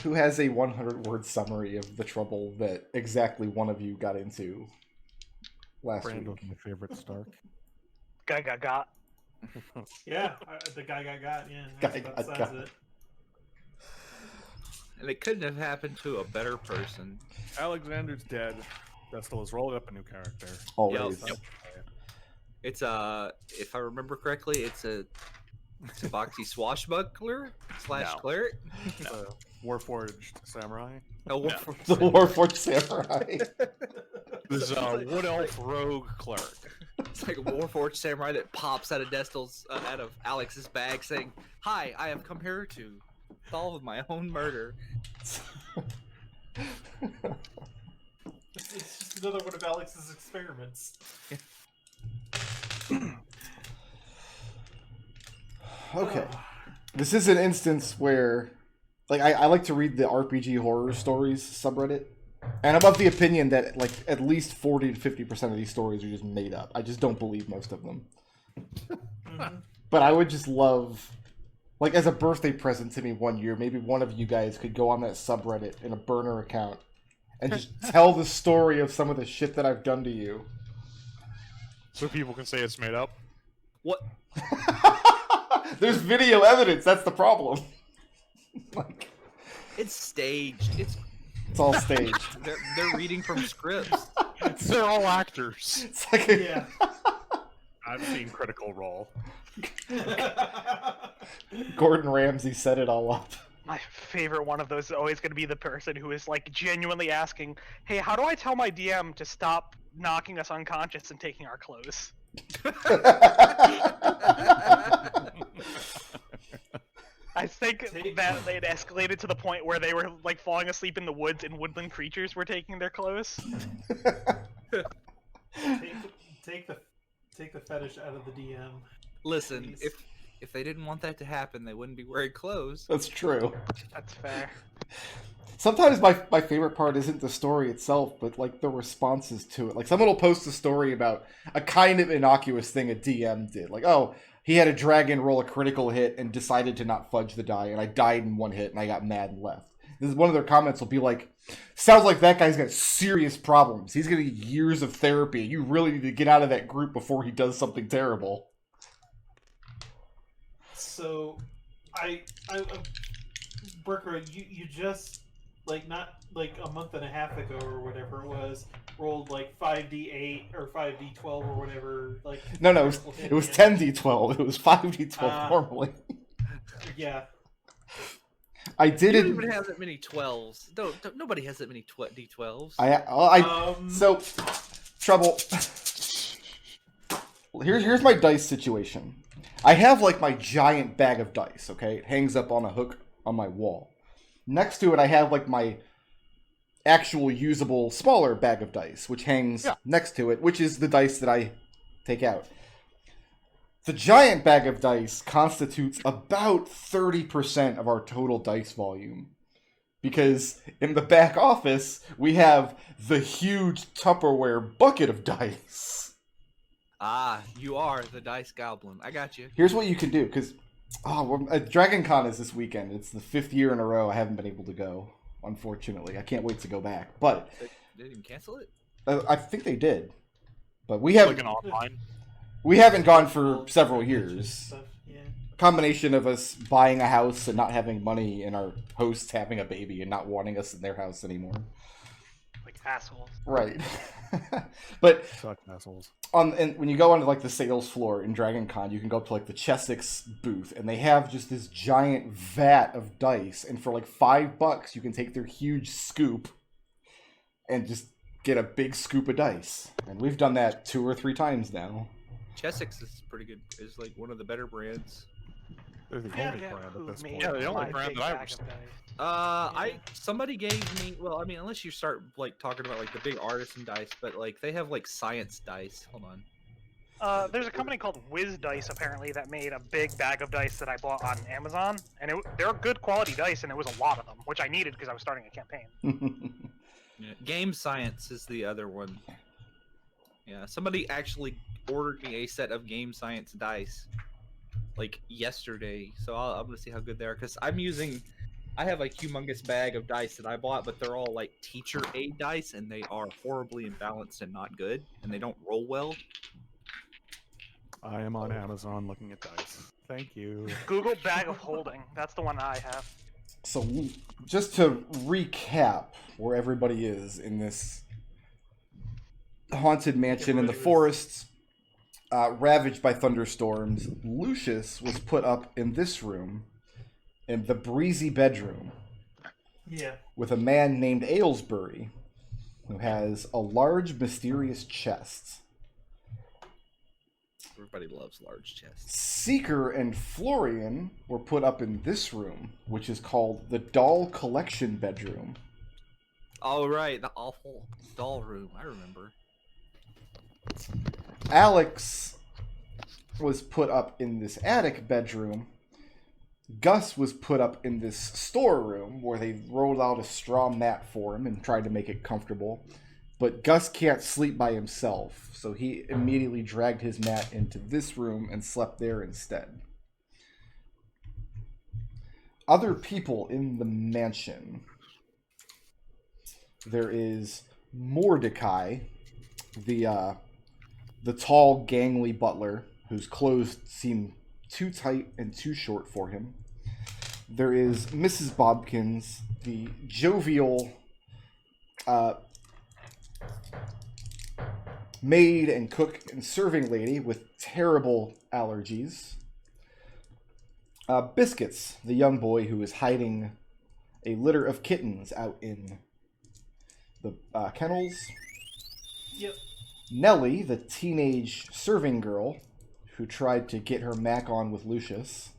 Who has a 100-word summary of the trouble that exactly one of you got into last week? My favorite Stark. Guy got. Yeah, the guy got. Yeah, Guy that got. says it. And it couldn't have happened to a better person. Alexander's dead. Destil has rolled up a new character. Always. Yep. It's if I remember correctly, it's a Tabaxi swashbuckler / cleric. No. Warforged samurai. Oh, The Warforged Samurai. This is a wood elf rogue cleric. It's like a Warforged samurai that pops out of Destil's, out of Alex's bag, saying, "Hi, I have come here to solve my own murder." It's just another one of Alex's experiments. Okay. This is an instance where, like, I like to read the RPG horror stories subreddit, and I'm of the opinion that, like, at least 40 to 50% of these stories are just made up. I just don't believe most of them. But I would just love, like, as a birthday present to me one year, maybe one of you guys could go on that subreddit in a burner account and just tell the story of some of the shit that I've done to you. So people can say it's made up? What? There's video evidence, that's the problem. Like, It's staged. It's all staged. they're reading from scripts. They're all actors. It's like Yeah. I've seen Critical Role. Gordon Ramsay set it all up. My favorite one of those is always going to be the person who is like genuinely asking, "Hey, how do I tell my DM to stop knocking us unconscious and taking our clothes?" I think that they had escalated to the point where they were like falling asleep in the woods and woodland creatures were taking their clothes. Take the fetish out of the DM. Listen, Please. if they didn't want that to happen, they wouldn't be wearing clothes. That's true. That's fair. Sometimes my favorite part isn't the story itself, but like the responses to it. Like someone will post a story about a kind of innocuous thing a DM did. Like, oh, he had a dragon roll a critical hit and decided to not fudge the die, and I died in one hit, and I got mad and left. This is one of their comments will be like, sounds like that guy's got serious problems. He's gonna need years of therapy. You really need to get out of that group before he does something terrible. So, Brooker, you just not a month and a half ago or whatever it was, rolled like 5d8 or 5d12 or whatever. No, it was 10d12. It was 5d12 normally. Yeah. I You didn't don't even have that many 12s. Don't nobody has that many D12s. So, Treble. Here's my dice situation. I have like my giant bag of dice. Okay, it hangs up on a hook on my wall. Next to it, I have like my actual usable smaller bag of dice, which hangs next to it, which is the dice that I take out. The giant bag of dice constitutes about 30% of our total dice volume. Because in the back office, we have the huge Tupperware bucket of dice. Ah, you are the dice goblin. I got you. Here's what you can do, because Dragon Con is this weekend. It's the 5th year in a row I haven't been able to go, unfortunately. I can't wait to go back. But They didn't even cancel it? I think they did. But we haven't. Like an online? We haven't gone for several years. Stuff, yeah. Combination of us buying a house and not having money, and our hosts having a baby and not wanting us in their house anymore. Like assholes. Right. But Suck assholes. and when you go onto like the sales floor in Dragon Con, you can go up to like the Chessex booth, and they have just this giant vat of dice, and for like $5 you can take their huge scoop and just get a big scoop of dice. And we've done that 2 or 3 times now. Chessex is pretty good. Is like one of the better brands. They're the only brand at this point. Yeah, the only brand that I was. Somebody gave me. Well, I mean, unless you start like talking about like the big artisan dice, but like they have like science dice. Hold on. There's a company called Wiz Dice apparently that made a big bag of dice that I bought on Amazon, and they're good quality dice, and it was a lot of them, which I needed because I was starting a campaign. Yeah. Game Science is the other one. Yeah, somebody actually ordered me a set of Game Science dice like yesterday, so I'm gonna see how good they are because I'm using I have a humongous bag of dice that I bought, but they're all like teacher aid dice, and they are horribly imbalanced and not good, and they don't roll well. I am on Amazon looking at dice. Thank you. Google bag of holding. That's the one I have. So, just to recap where everybody is in this haunted mansion in the forests, ravaged by thunderstorms, Lucius was put up in this room, in the breezy bedroom, with a man named Aylesbury, who has a large, mysterious chest. Everybody loves large chests. Seeker and Florian were put up in this room, which is called the Doll Collection Bedroom. Oh, right, the awful doll room. I remember. Alex was put up in this attic bedroom. Gus was put up in this storeroom where they rolled out a straw mat for him and tried to make it comfortable. But Gus can't sleep by himself, so he immediately dragged his mat into this room and slept there instead. Other people in the mansion. There is Mordecai, the tall, gangly butler, whose clothes seem too tight and too short for him. There is Mrs. Bobkins, the jovial maid and cook and serving lady with terrible allergies. Biscuits, the young boy who is hiding a litter of kittens out in the kennels. Yep. Nellie, the teenage serving girl who tried to get her mac on with Lucius.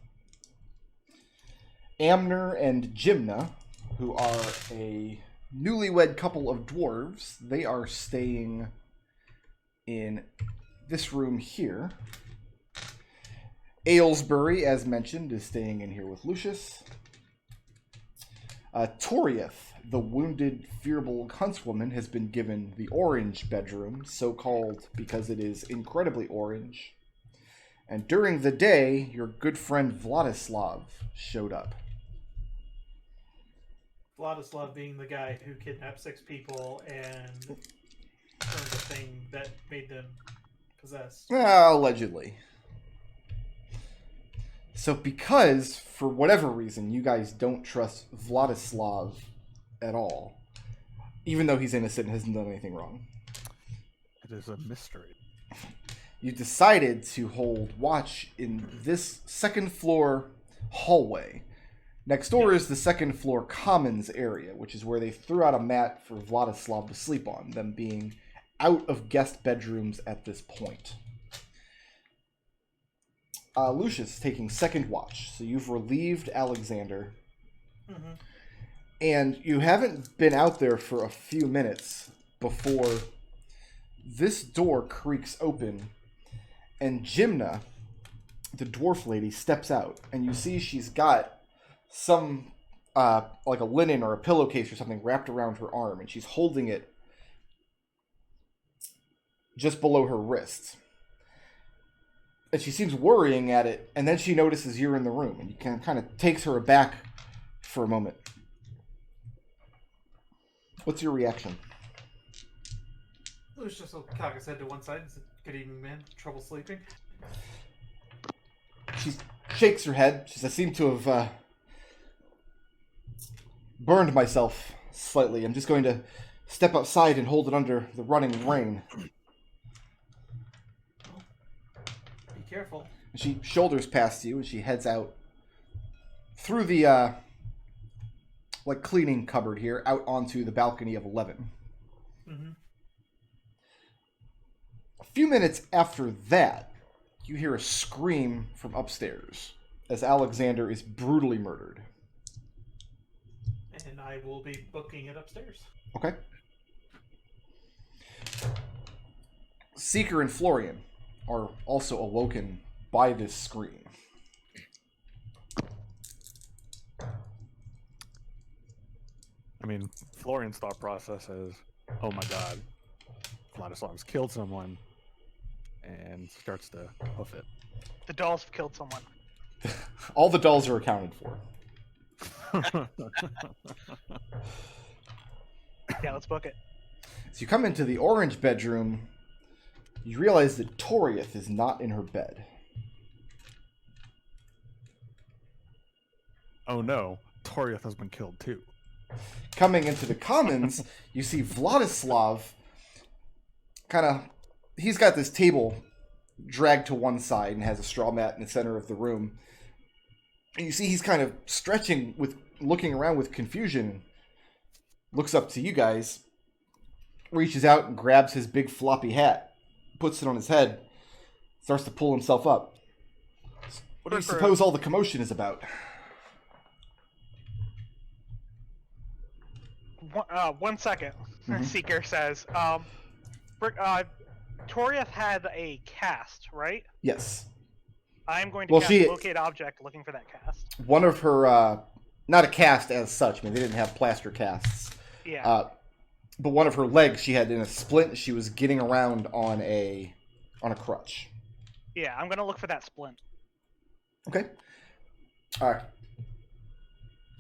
Amner and Jimna, who are a newlywed couple of dwarves. They are staying in this room here. Aylesbury, as mentioned, is staying in here with Lucius. Toriath, the wounded, fearful huntswoman, has been given the orange bedroom, so called because it is incredibly orange. And during the day, your good friend Vladislav showed up. Vladislav being the guy who kidnapped 6 people and turned the thing that made them possessed. Allegedly. So because, for whatever reason, you guys don't trust Vladislav at all, even though he's innocent and hasn't done anything wrong, It is a mystery. you decided to hold watch in this second floor hallway. Next door is the second floor commons area, which is where they threw out a mat for Vladislav to sleep on, them being out of guest bedrooms at this point. Lucius is taking second watch, so you've relieved Alexander. Mm-hmm. And you haven't been out there for a few minutes before this door creaks open, and Jimna, the dwarf lady, steps out, and you see she's got some, like a linen or a pillowcase or something wrapped around her arm, and she's holding it just below her wrist. And she seems worrying at it, and then she notices you're in the room, and you kind of takes her aback for a moment. What's your reaction? Lucius will cock his head to one side and said, "Good evening, man. Trouble sleeping?" She shakes her head. She says, "I seem to have burned myself slightly. I'm just going to step outside and hold it under the running rain." Be careful. And she shoulders past you, and she heads out through the like cleaning cupboard here, out onto the balcony of 11. Mm-hmm. A few minutes after that, you hear a scream from upstairs as Alexander is brutally murdered. And I will be booking it upstairs. Okay. Seeker and Florian are also awoken by this scream. I mean, Florian's thought process is, oh my god, Vladislav's killed someone, and starts to hoof it. The dolls have killed someone. All the dolls are accounted for. Yeah, let's book it. As you come into the orange bedroom, you realize that Toriath is not in her bed. Oh no, Toriath has been killed too. Coming into the commons, you see Vladislav he's got this table dragged to one side and has a straw mat in the center of the room. And you see he's kind of stretching looking around with confusion. Looks up to you guys, reaches out and grabs his big floppy hat, puts it on his head, starts to pull himself up. What do you suppose all the commotion is about? 1 second. Mhm. Seeker says, Toriath had a cast, right? Yes. I'm going to cast locate object looking for that cast. One of her, not a cast as such, I mean, they didn't have plaster casts. Yeah. But one of her legs she had in a splint. She was getting around on a crutch. Yeah, I'm going to look for that splint. Okay. All right.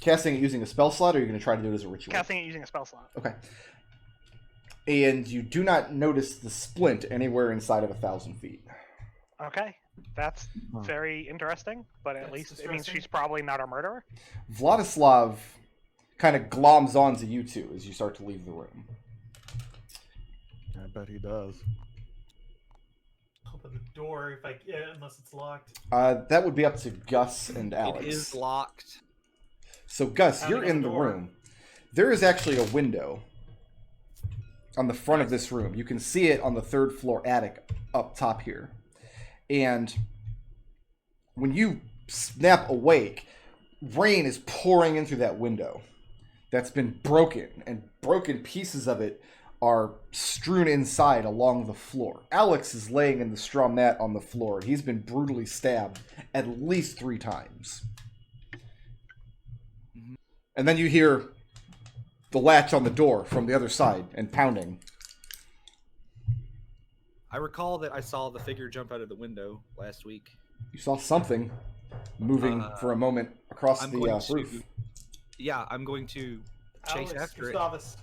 Casting it using a spell slot, or are you going to try to do it as a ritual? Casting it using a spell slot. Okay. And you do not notice the splint anywhere inside of 1,000 feet. Okay. That's very interesting, but at least it means she's probably not a murderer. Vladislav kind of gloms onto you two as you start to leave the room. I bet he does. Open the door unless it's locked. That would be up to Gus and Alex. It is locked. So Gus, How you're do you in open the the door? room. There is actually a window on the front of this room. You can see it on the 3rd floor attic up top here. And when you snap awake, rain is pouring in through that window that's been broken, and broken pieces of it are strewn inside along the floor. Alex is laying in the straw mat on the floor, and he's been brutally stabbed at least 3 times. And then you hear the latch on the door from the other side and pounding. I recall that I saw the figure jump out of the window last week. You saw something moving for a moment across I'm the going roof. Yeah, I'm going to chase Alex, after it. Gustavus.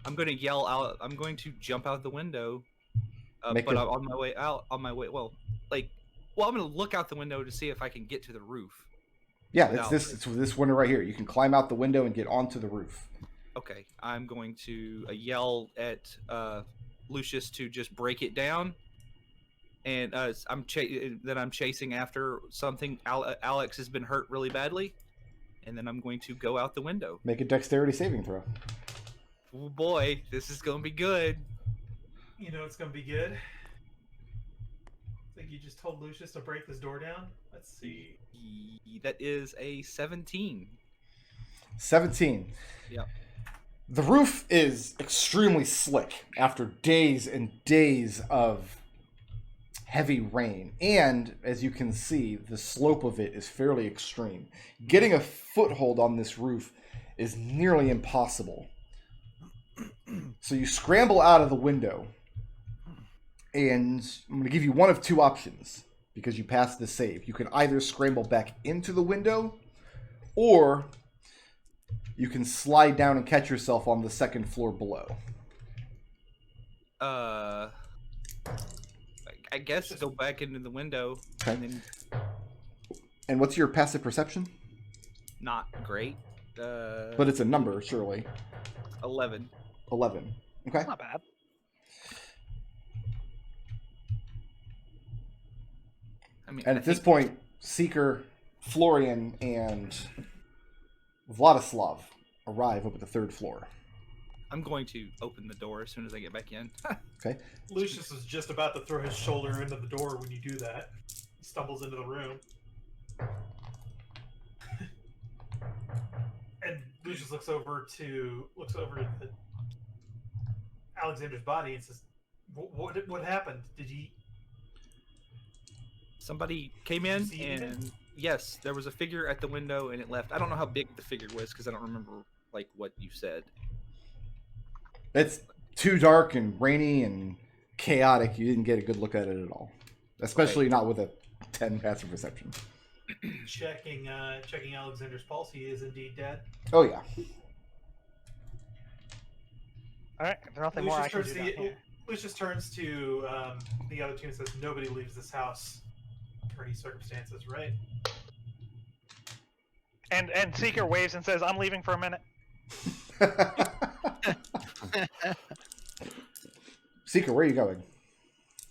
I'm going to yell out. I'm going to jump out the window. Make But a- on my way out, I'm going to look out the window to see if I can get to the roof. Yeah, No. it's this window right here. You can climb out the window and get onto the roof. Okay, I'm going to yell at Lucius to just break it down, and I'm chasing after something. Alex has been hurt really badly, and then I'm going to go out the window. Make a dexterity saving throw. Oh boy, this is going to be good. You know it's gonna be good. Think you just told Lucius to break this door down? Let's see. That is a 17. 17. Yep. The roof is extremely slick after days and days of heavy rain. And, as you can see, the slope of it is fairly extreme. Getting a foothold on this roof is nearly impossible. So you scramble out of the window. And I'm going to give you one of 2 options because you passed the save. You can either scramble back into the window, or you can slide down and catch yourself on the 2nd floor below. I guess go back into the window. Okay. And then And what's your passive perception? not great. But it's a number, surely. 11. 11. Okay. Not bad. I mean, And at this point, Seeker, Florian, and Vladislav arrive up at the 3rd floor. I'm going to open the door as soon as I get back in. Okay. Lucius is just about to throw his shoulder into the door when you do that. He stumbles into the room. And Lucius looks over at Alexander's body and says, "What happened? Did he?" Somebody came in, See anything? and yes, there was a figure at the window, and it left. I don't know how big the figure was because I don't remember like what you said. It's too dark and rainy and chaotic. You didn't get a good look at it at all. Especially not with a 10 passive perception. checking Alexander's pulse. He is indeed dead. Oh yeah. All right, there's nothing more I can do. Lucius turns to the other two and says, "Nobody leaves this house for any circumstances, right?" And Seeker waves and says, "I'm leaving for a minute." Seeker, where are you going?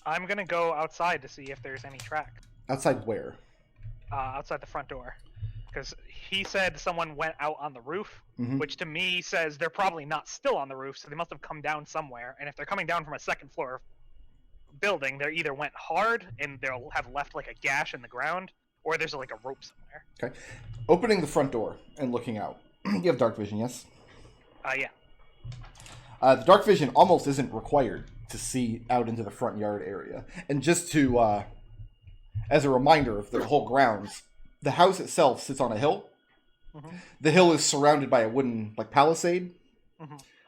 I'm gonna go outside to see if there's any track. Outside where? Outside the front door, because he said someone went out on the roof, which to me says they're probably not still on the roof, so they must have come down somewhere. And if they're coming down from a second floor building, they either went hard and they'll have left like a gash in the ground, or there's like a rope somewhere. Okay. Opening the front door and looking out. You have dark vision, yes? Yeah. The dark vision almost isn't required to see out into the front yard area. And just to, as a reminder of the whole grounds, the house itself sits on a hill. The hill is surrounded by a wooden, like, palisade.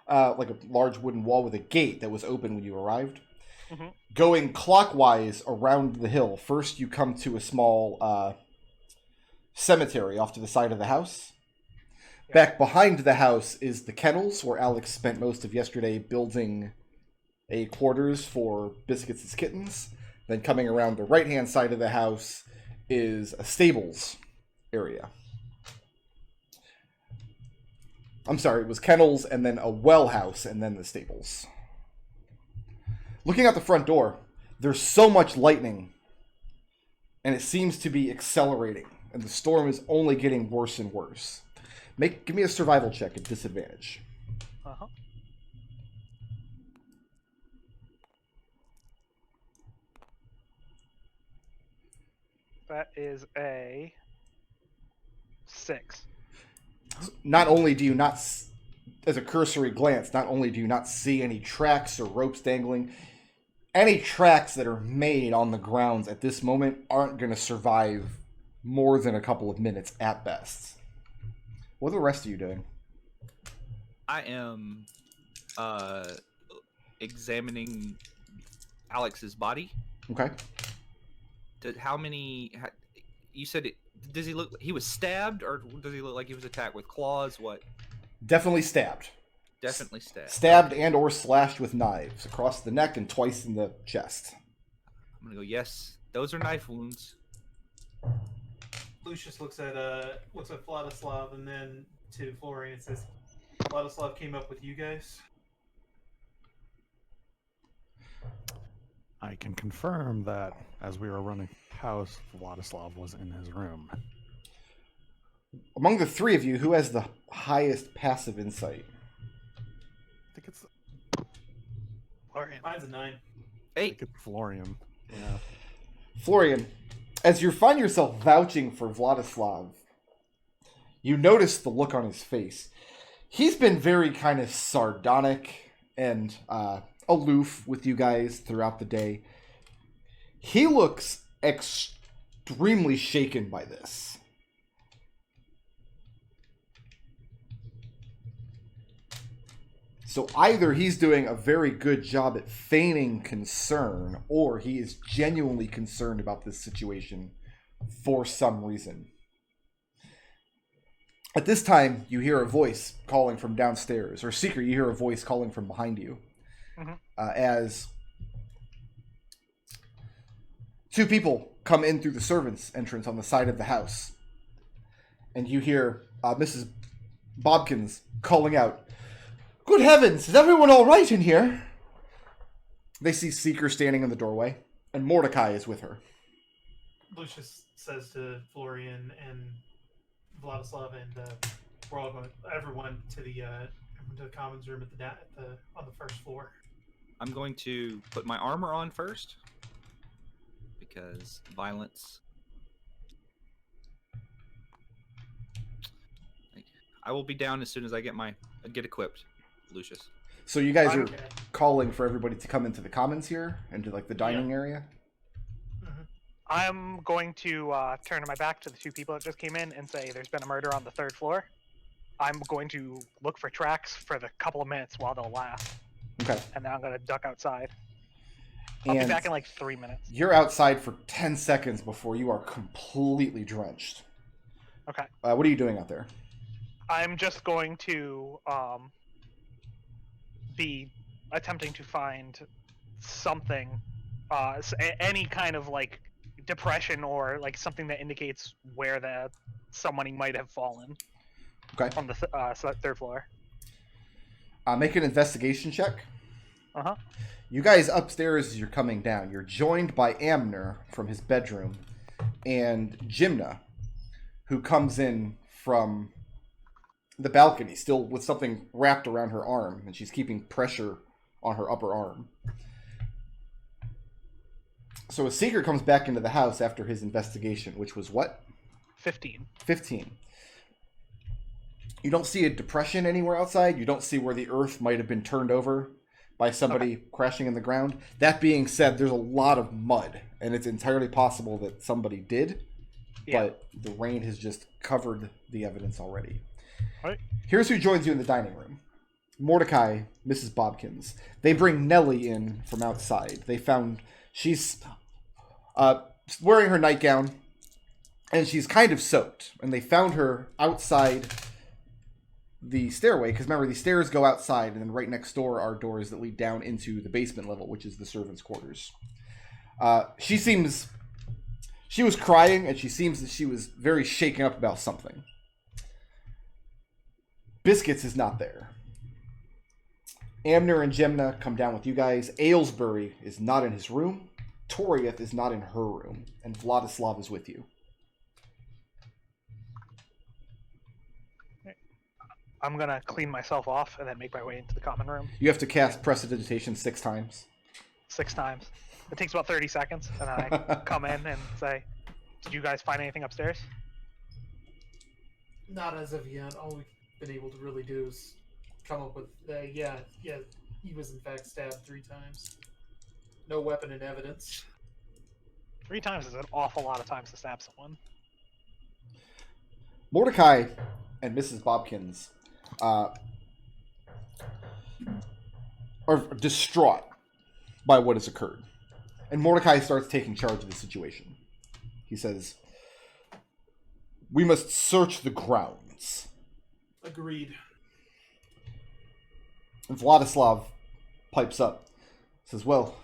Like a large wooden wall with a gate that was open when you arrived. Going clockwise around the hill, first you come to a small cemetery off to the side of the house. Back behind the house is the kennels, where Alex spent most of yesterday building a quarters for Biscuits and Kittens. Then coming around the right-hand side of the house is a stables area. I'm sorry, it was kennels and then a well house and then the stables. Looking out the front door, there's so much lightning, and it seems to be accelerating, and the storm is only getting worse and worse. Give me a survival check at disadvantage. That is a 6. Not only do you not, as a cursory glance, not only do you not see any tracks or ropes dangling, any tracks that are made on the grounds at this moment aren't going to survive more than a couple of minutes at best. What are the rest of you doing? I am examining Alex's body. Okay. How many? You said it. Does he look? He was stabbed, or does he look like he was attacked with claws? What? Definitely stabbed. Definitely stabbed. Stabbed and or slashed with knives across the neck and twice in the chest. I'm gonna go. Yes, those are knife wounds. Lucius looks at Vladislav and then to Florian and says, "Vladislav came up with you guys." I can confirm that as we were running the house, Vladislav was in his room. Among the three of you, who has the highest passive insight? I think it's Florian. Mine's a 9. 8. Florian. Yeah. Florian, as you find yourself vouching for Vladislav, you notice the look on his face. He's been very kind of sardonic and aloof with you guys throughout the day. He looks extremely shaken by this. So either he's doing a very good job at feigning concern, or he is genuinely concerned about this situation for some reason. At this time, you hear a voice calling from downstairs, or Seeker, you hear a voice calling from behind you. As two people come in through the servants' entrance on the side of the house. And you hear Mrs. Bobkins calling out, "Good heavens, is everyone all right in here?" They see Seeker standing in the doorway, and Mordecai is with her. Lucius says to Florian and Vladislav and we're all going, everyone to the commons room on the first floor. I'm going to put my armor on first because violence. I will be down as soon as I get equipped, Lucius. So you guys are calling for everybody to come into the commons here, into like the dining area? I'm going to turn my back to the two people that just came in and say there's been a murder on the 3rd floor. I'm going to look for tracks for the couple of minutes while they'll last. Okay. And then I'm going to duck outside. I'll be And back in like 3 minutes. you're outside for 10 seconds before you are completely drenched. Okay. What are you doing out there? I'm just going to be attempting to find something, any kind of like depression or like something that indicates where somebody might have fallen. Okay. From the third floor. Make an investigation check. Uh-huh. You guys upstairs as you're coming down, you're joined by Amner from his bedroom and Jimna, who comes in from the balcony, still with something wrapped around her arm, and she's keeping pressure on her upper arm. So a seeker comes back into the house after his investigation, which was what? 15. 15. You don't see a depression anywhere outside. You don't see where the earth might have been turned over by somebody crashing in the ground. That being said, there's a lot of mud, and it's entirely possible that somebody did, but the rain has just covered the evidence already. All right. Here's who joins you in the dining room. Mordecai, Mrs. Bobkins. They bring Nellie in from outside. They found she's wearing her nightgown, and she's kind of soaked. And they found her outside the stairway, because remember, the stairs go outside, and then right next door are doors that lead down into the basement level, which is the servants' quarters. She was crying, and she seems that she was very shaken up about something. Biscuits is not there. Amner and Jemna come down with you guys. Aylesbury is not in his room. Toriath is not in her room. And Vladislav is with you. I'm going to clean myself off and then make my way into the common room. You have to cast Prestidigitation 6 times. 6 times. It takes about 30 seconds, and then I come in and say, did you guys find anything upstairs? Not as of yet. All we've been able to really do is come up with, he was in fact stabbed 3 times. No weapon in evidence. 3 times is an awful lot of times to stab someone. Mordecai and Mrs. Bobkins are distraught by what has occurred. And Mordecai starts taking charge of the situation. He says, "We must search the grounds." Agreed. And Vladislav pipes up. Says, "Well,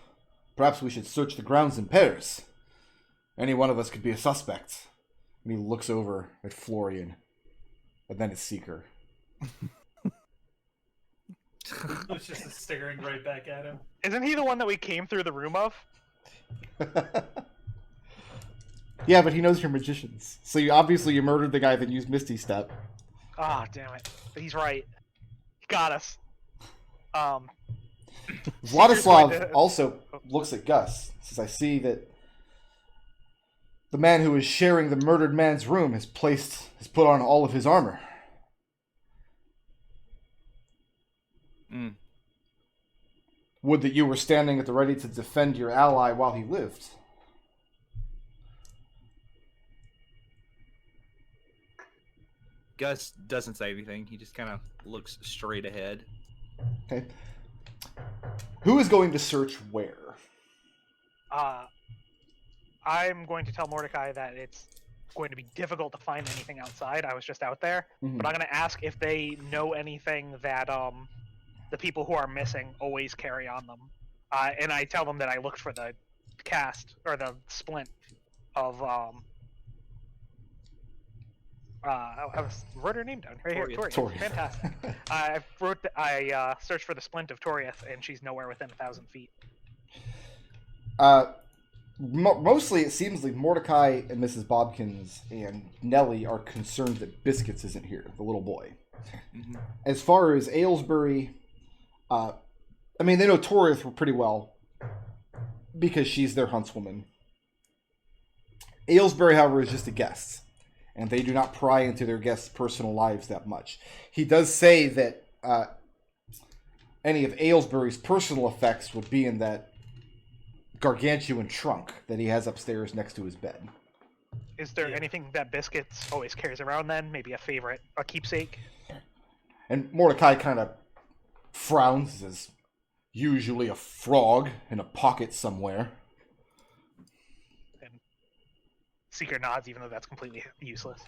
perhaps we should search the grounds in pairs. Any one of us could be a suspect." And he looks over at Florian, and then at Seeker. Lucius is staring right back at him. Isn't he the one that we came through the room of? Yeah, but he knows you're magicians. So you murdered the guy that used Misty Step. Ah, damn it. He's right. He got us. Vladislav also looks at Gus. Says, "I see that the man who is sharing the murdered man's room has put on all of his armor." Would that you were standing at the ready to defend your ally while he lived. Gus doesn't say anything. He just kind of looks straight ahead. Okay. Who is going to search where? I'm going to tell Mordecai that it's going to be difficult to find anything outside. I was just out there. Mhm. But I'm going to ask if they know anything that the people who are missing always carry on them. And I tell them that I looked for the cast, or the splint of... I wrote her name down right here. Toriath. Toriath. Fantastic. I searched for the splint of Toriath, and she's nowhere within 1,000 feet. Mostly it seems like Mordecai and Mrs. Bobkins and Nellie are concerned that Biscuits isn't here, the little boy. Mm-hmm. As far as Aylesbury, they know Toriath pretty well because she's their huntswoman. Aylesbury, however, is just a guest, and they do not pry into their guests' personal lives that much. He does say that any of Aylesbury's personal effects would be in that gargantuan trunk that he has upstairs next to his bed. Is there anything that Biscuits always carries around then? Maybe a favorite, a keepsake? And Mordecai kind of frowns and says, usually a frog in a pocket somewhere. And Seeker nods, even though that's completely useless.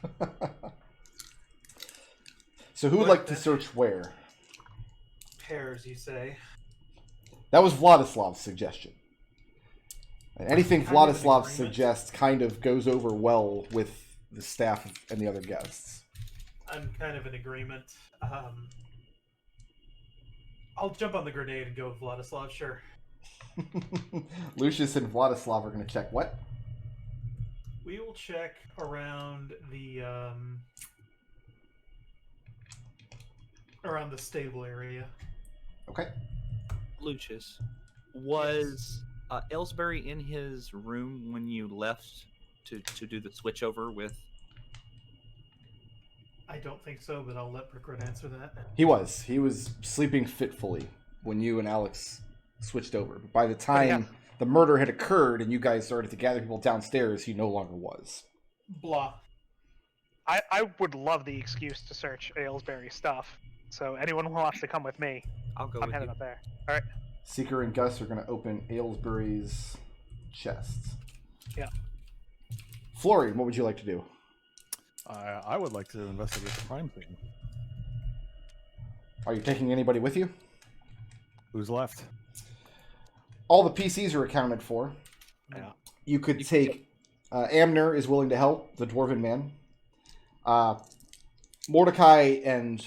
So who would like to search where? Pears, you say? That was Vladislav's suggestion. And anything Kind of an Vladislav agreement. suggests kind of goes over well with the staff and the other guests. I'm kind of in agreement. I'll jump on the grenade and go with Vladislav, sure. Lucius and Vladislav are going to check what? We will check around the stable area. Okay. Lucius, was Ellsbury in his room when you left to do the switchover with? I don't think so, but I'll let Brickroot answer that. He was. He was sleeping fitfully when you and Alex switched over. But by the time the murder had occurred and you guys started to gather people downstairs, he no longer was. Blah. I would love the excuse to search Aylesbury's stuff. So anyone who wants to come with me, I'll go I'm with headed you. up there. All right. Seeker and Gus are going to open Aylesbury's chests. Yeah. Florian, what would you like to do? I would like to investigate the crime scene. Are you taking anybody with you? Who's left? All the PCs are accounted for. Yeah. You could take... Amner is willing to help, the Dwarven man. Mordecai and...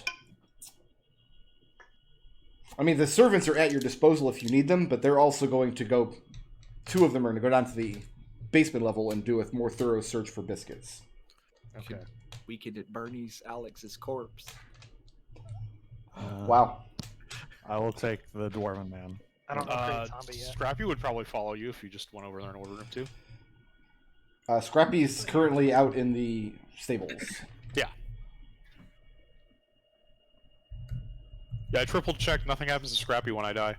I mean, the servants are at your disposal if you need them, but they're also going to go... Two of them are going to go down to the basement level and do a more thorough search for biscuits. Okay. We could Bernie's Alex's corpse. Wow. I will take the Dwarven man. I don't know if zombie yet. Scrappy would probably follow you if you just went over there and ordered him to. Scrappy's currently out in the stables. Yeah, I triple checked. Nothing happens to Scrappy when I die.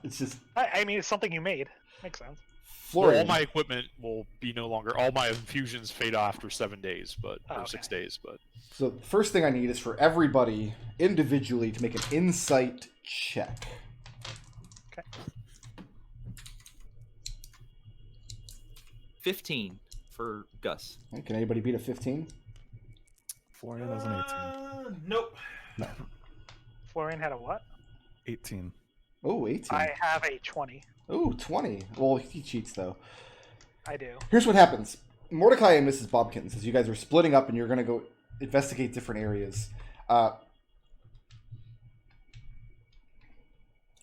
It's just... I mean, it's something you made. Makes sense. Florian. All my equipment will be no longer. All my infusions fade off after 7 days, or okay. 6 days. But So the first thing I need is for everybody individually to make an insight check. Okay. 15 for Gus. Okay, can anybody beat a 15? Florian has an 18. Nope. No. Florian had a what? 18. Oh, 18. I have a 20. Oh, 20. Well, he cheats, though. I do. Here's what happens. Mordecai and Mrs. Bobkins, as you guys are splitting up and you're going to go investigate different areas.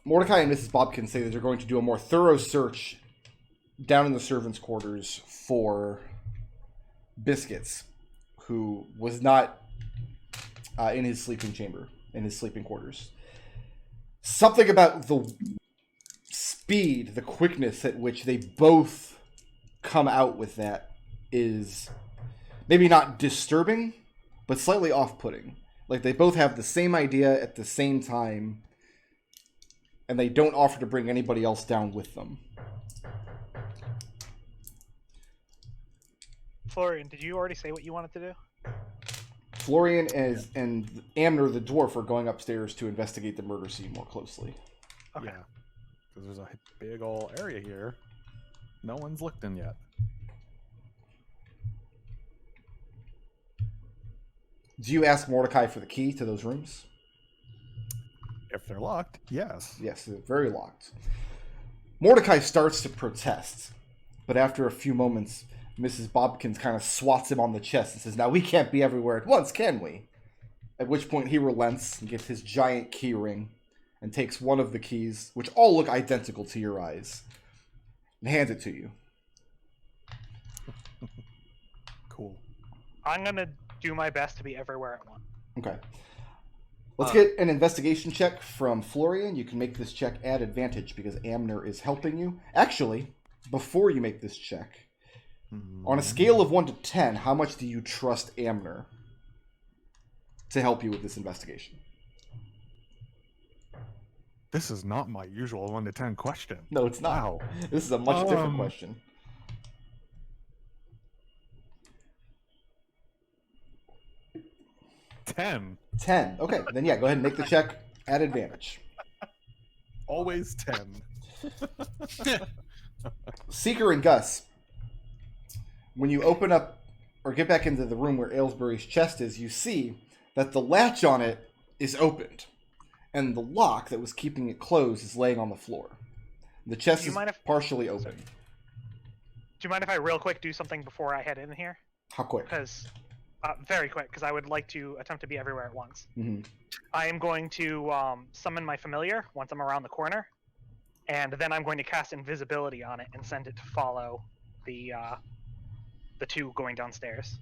Mordecai and Mrs. Bobkins say that they're going to do a more thorough search down in the servants' quarters for Biscuits, who was not in his sleeping chamber, in his sleeping quarters. Something about the speed, the quickness at which they both come out with that is maybe not disturbing, but slightly off-putting. Like, they both have the same idea at the same time, and they don't offer to bring anybody else down with them. Florian, did you already say what you wanted to do? Florian and Amner the dwarf are going upstairs to investigate the murder scene more closely. Okay. Yeah. Because there's a big ol' area here. No one's looked in yet. Do you ask Mordecai for the key to those rooms? If they're locked, yes. Yes, they're very locked. Mordecai starts to protest, but after a few moments, Mrs. Bobkins kind of swats him on the chest and says, "Now we can't be everywhere at once, can we?" At which point he relents and gets his giant key ring and takes one of the keys, which all look identical to your eyes, and hands it to you. Cool. I'm going to do my best to be everywhere at once. Okay. Let's get an investigation check from Florian. You can make this check at advantage because Amner is helping you. Actually, before you make this check, on a scale of 1 to 10, how much do you trust Amner to help you with this investigation? This is not my usual 1 to 10 question. No, it's not. Wow. This is a much different question. 10. 10. Okay, then yeah, go ahead and make the check at advantage. Always 10. Seeker and Gus, when you open up or get back into the room where Aylesbury's chest is, you see that the latch on it is opened, and the lock that was keeping it closed is laying on the floor. The chest is partially open. Do you mind if I real quick do something before I head in here? How quick? Because very quick, because I would like to attempt to be everywhere at once. Mm-hmm. I am going to summon my familiar once I'm around the corner, and then I'm going to cast invisibility on it and send it to follow the two going downstairs.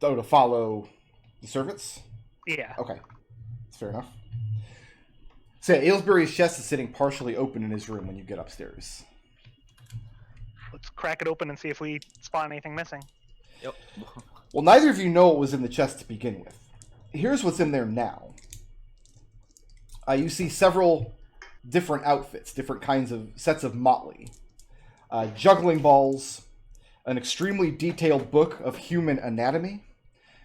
Oh, to follow the servants? Yeah. Okay. That's fair enough. So Aylesbury's chest is sitting partially open in his room when you get upstairs. Let's crack it open and see if we spot anything missing. Yep. Well, neither of you know what was in the chest to begin with. Here's what's in there now. You see several different outfits, different kinds of sets of motley. Juggling balls, an extremely detailed book of human anatomy,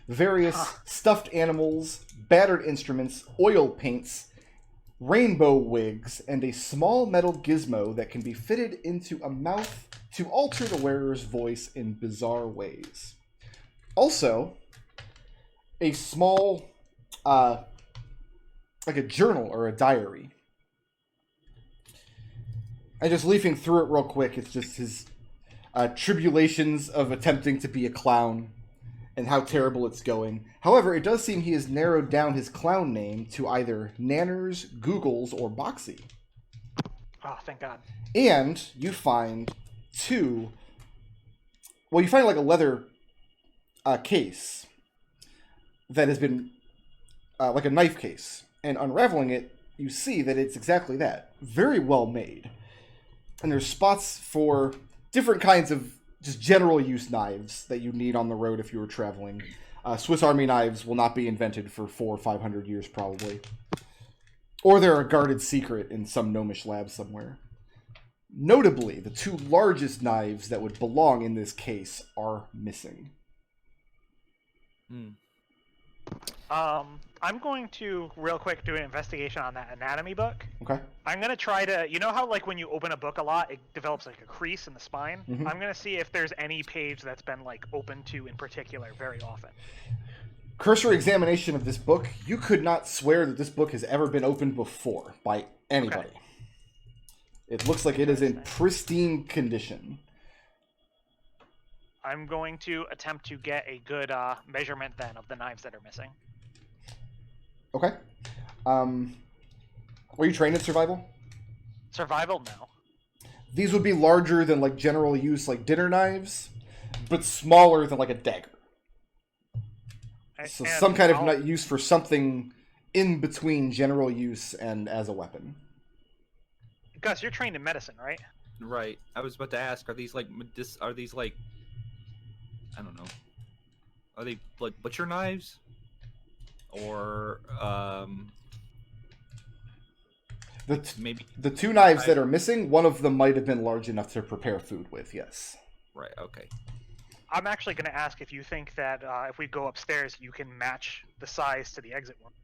various stuffed animals, battered instruments, oil paints, rainbow wigs, and a small metal gizmo that can be fitted into a mouth to alter the wearer's voice in bizarre ways. Also, a small, like a journal or a diary. And just leafing through it real quick, it's just his tribulations of attempting to be a clown and how terrible it's going. However, it does seem he has narrowed down his clown name to either Nanners, Googles, or Boxy. Oh, thank God. And you find you find like a leather case that has been like a knife case. And unraveling it, you see that it's exactly that. Very well made. And there's spots for different kinds of just general use knives that you need on the road if you were traveling. Swiss Army knives will not be invented for 400 or 500 years probably. Or they're a guarded secret in some gnomish lab somewhere. Notably, the two largest knives that would belong in this case are missing. I'm going to real quick do an investigation on that anatomy book. Okay. I'm going to try to, you know how like when you open a book a lot, it develops like a crease in the spine? Mm-hmm. I'm going to see if there's any page that's been like open to in particular very often. Cursory examination of this book, you could not swear that this book has ever been opened before by anybody. Okay. It looks like it is in pristine condition. I'm going to attempt to get a good measurement then of the knives that are missing. Okay. Were you trained in survival? Survival, no. These would be larger than like general use like dinner knives, but smaller than like a dagger. So some kind of use for something in between general use and as a weapon. Gus, you're trained in medicine, right? Right. I was about to ask, are these like I don't know. Are they like butcher knives? Or maybe the two knives that are missing, one of them might have been large enough to prepare food with, yes. Right, okay. I'm actually going to ask if you think that if we go upstairs, you can match the size to the exit one.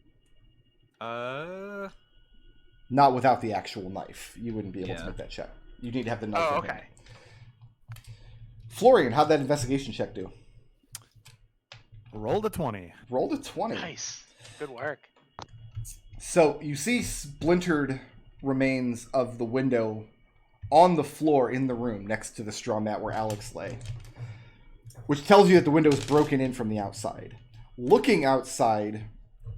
Not without the actual knife. You wouldn't be able to make that check. You need to have the knife. Oh, okay. Florian, how'd that investigation check do? Rolled a 20. Rolled a 20. Nice. Good work. So you see splintered remains of the window on the floor in the room next to the straw mat where Alex lay, which tells you that the window is broken in from the outside. Looking outside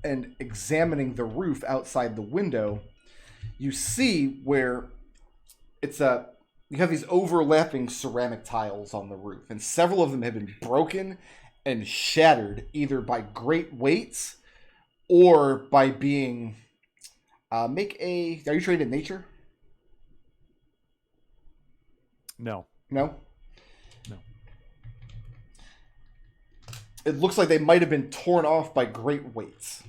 and examining the roof outside the window, you see where you have these overlapping ceramic tiles on the roof, and several of them have been broken and shattered either by great weights or by being are you trained in nature? No. It looks like they might have been torn off by great weights.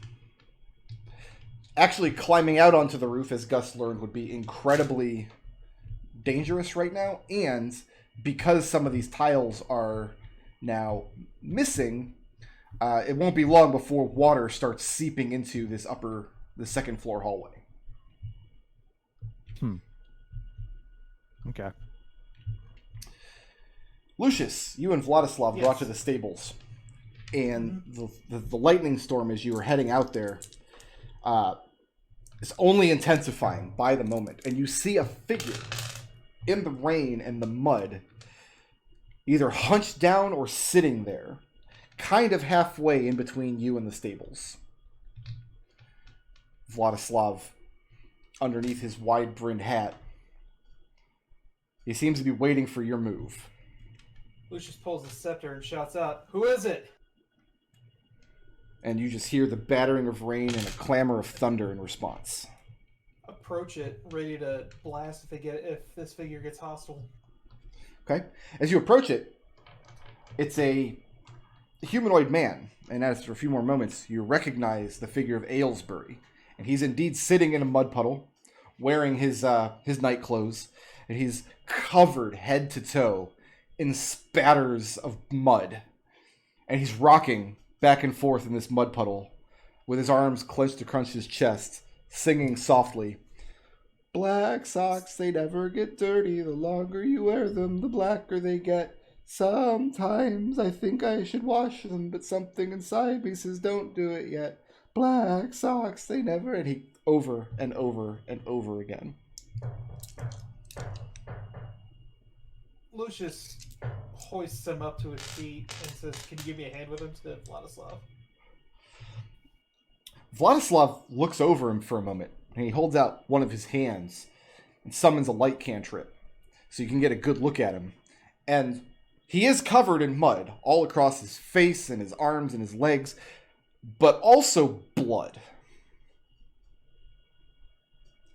Actually, climbing out onto the roof, as Gus learned, would be incredibly dangerous right now, and because some of these tiles are now missing, it won't be long before water starts seeping into this upper the second floor hallway. Okay. Lucius, you and Vladislav Yes. brought to the stables, and the lightning storm as you were heading out there is only intensifying by the moment, and you see a figure in the rain and the mud, either hunched down or sitting there, kind of halfway in between you and the stables. Vladislav, underneath his wide-brimmed hat, he seems to be waiting for your move. Lucius pulls his scepter and shouts out, "Who is it?" And you just hear the battering of rain and a clamor of thunder in response. Approach it, ready to blast if this figure gets hostile. Okay? As you approach it, it's a humanoid man. And after a few more moments, you recognize the figure of Aylesbury. And he's indeed sitting in a mud puddle, wearing his night clothes. And he's covered head to toe in spatters of mud. And he's rocking back and forth in this mud puddle with his arms clenched across his chest, singing softly, "Black socks, they never get dirty. The longer you wear them, the blacker they get. Sometimes I think I should wash them, but something inside me says don't do it yet. Black socks, they never..." And he over and over and over again. Lucius hoists him up to his feet and says, "Can you give me a hand with him?" to Vladislav. Vladislav looks over him for a moment, and he holds out one of his hands and summons a light cantrip, so you can get a good look at him. And he is covered in mud all across his face and his arms and his legs, but also blood.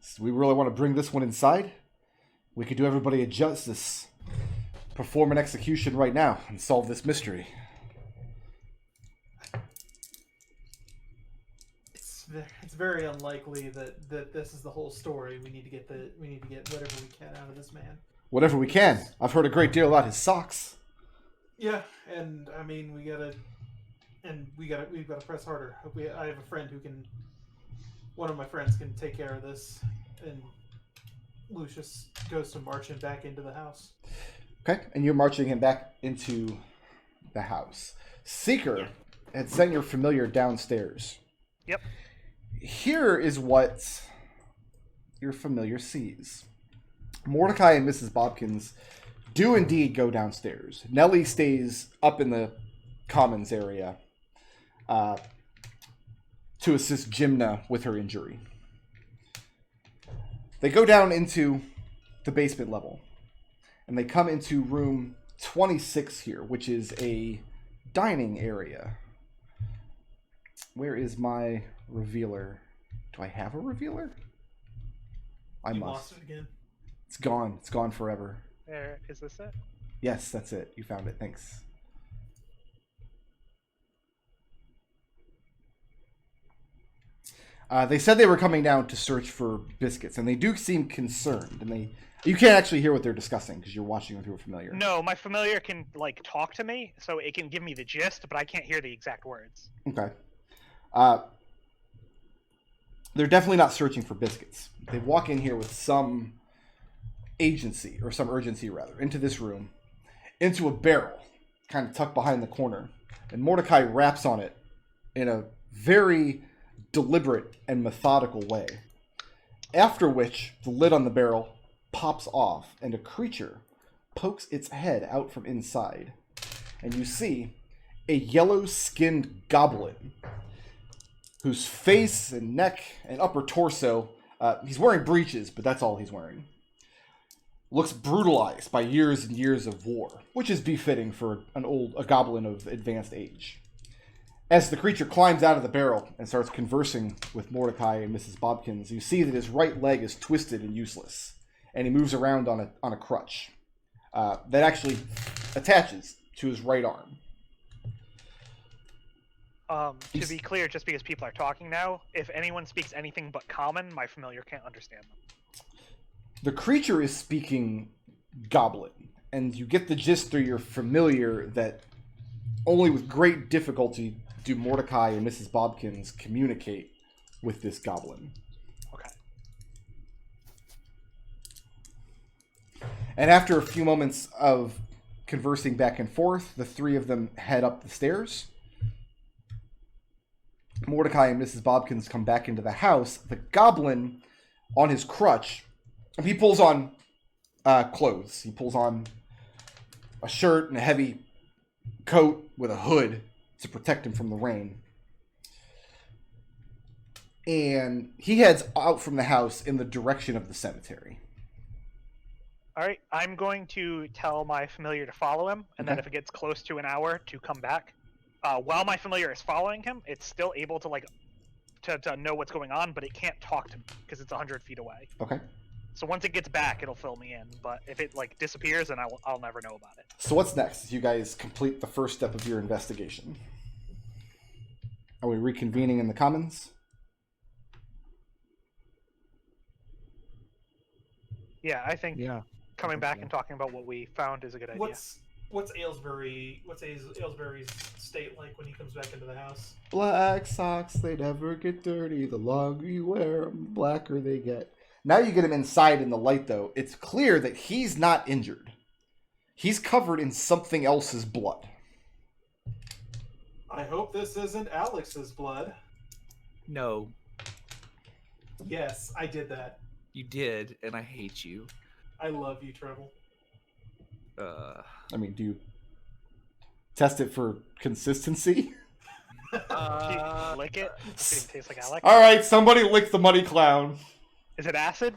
So we really want to bring this one inside? We could do everybody a justice. Perform an execution right now and solve this mystery. It's very unlikely that this is the whole story. We need to get whatever we can out of this man. Whatever we can. I've heard a great deal about his socks. Yeah, and I mean we've got to press harder. I have a friend one of my friends can take care of this, and Lucius goes to march him back into the house. Okay, and you're marching him back into the house. Seeker had sent your familiar downstairs. Yep. Here is what your familiar sees. Mordecai and Mrs. Bobkins do indeed go downstairs. Nellie stays up in the commons area to assist Jimna with her injury. They go down into the basement level, and they come into room 26 here, which is a dining area. Where is my revealer? Do I have a revealer? I You must. lost it again. It's gone. It's gone forever. There, is this it? Yes, that's it. You found it. Thanks. They said they were coming down to search for biscuits, and they do seem concerned. And you can't actually hear what they're discussing because you're watching them through a familiar. No, my familiar can talk to me, so it can give me the gist, but I can't hear the exact words. Okay. They're definitely not searching for biscuits. They walk in here with some agency, or some urgency rather, into this room, into a barrel, kind of tucked behind the corner. And Mordecai raps on it in a very deliberate and methodical way. After which, the lid on the barrel pops off, and a creature pokes its head out from inside. And you see a yellow-skinned goblin whose face and neck and upper torso, he's wearing breeches, but that's all he's wearing, looks brutalized by years and years of war, which is befitting for a goblin of advanced age. As the creature climbs out of the barrel and starts conversing with Mordecai and Mrs. Bobkins, you see that his right leg is twisted and useless, and he moves around on a crutch that actually attaches to his right arm. To be clear, just because people are talking now, if anyone speaks anything but common, my familiar can't understand them. The creature is speaking Goblin, and you get the gist through your familiar that only with great difficulty do Mordecai and Mrs. Bobkins communicate with this goblin. Okay. And after a few moments of conversing back and forth, the three of them head up the stairs. Mordecai and Mrs. Bobkins come back into the house. The goblin, on his crutch, he pulls on clothes. He pulls on a shirt and a heavy coat with a hood to protect him from the rain. And he heads out from the house in the direction of the cemetery. All right, I'm going to tell my familiar to follow him, and then Okay. if it gets close to an hour, to come back. While my familiar is following him, it's still able to to know what's going on, but it can't talk to me because it's 100 feet away. Okay. So once it gets back, it'll fill me in. But if it disappears, then I'll never know about it. So what's next? You guys complete the first step of your investigation. Are we reconvening in the commons? Yeah, I think Yeah. coming think back so. and talking about what we found is a good idea. What's Aylesbury's state like when he comes back into the house? Black socks, they never get dirty. The longer you wear them, the blacker they get. Now you get him inside in the light, though. It's clear that he's not injured. He's covered in something else's blood. I hope this isn't Alex's blood. No, Yes, I did that. you did, and I hate you. I love you, Treble. I mean, do you test it for consistency? Do you lick it? Does it even taste like Alex? All right, somebody lick the money clown. Is it acid?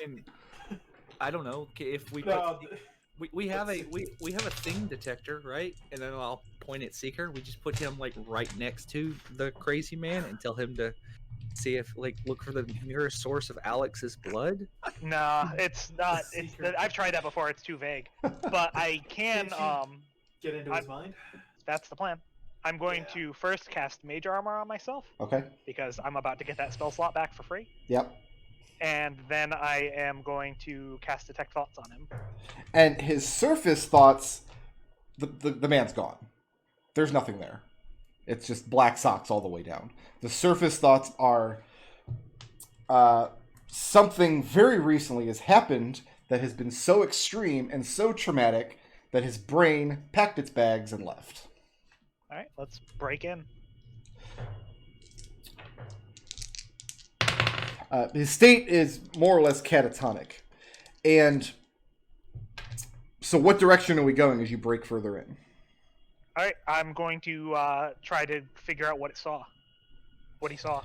And I don't know if we No, we have a we have a thing detector, right? And then I'll point at Seeker. We just put him right next to the crazy man and tell him to see if look for the nearest source of Alex's blood. Nah, it's not. It's Secret. I've tried that before. It's too vague. But I can. Can't get into his mind. That's the plan. I'm going Yeah. to first cast Mage Armor on myself Okay. because I'm about to get that spell slot back for free, Yep. and then I am going to cast Detect Thoughts on him. And his surface thoughts, the man's gone. There's nothing there. It's just black socks all the way down. The surface thoughts are something very recently has happened that has been so extreme and so traumatic that his brain packed its bags and left. All right, let's break in. His state is more or less catatonic. And so what direction are we going as you break further in? All right, I'm going to try to figure out what he saw.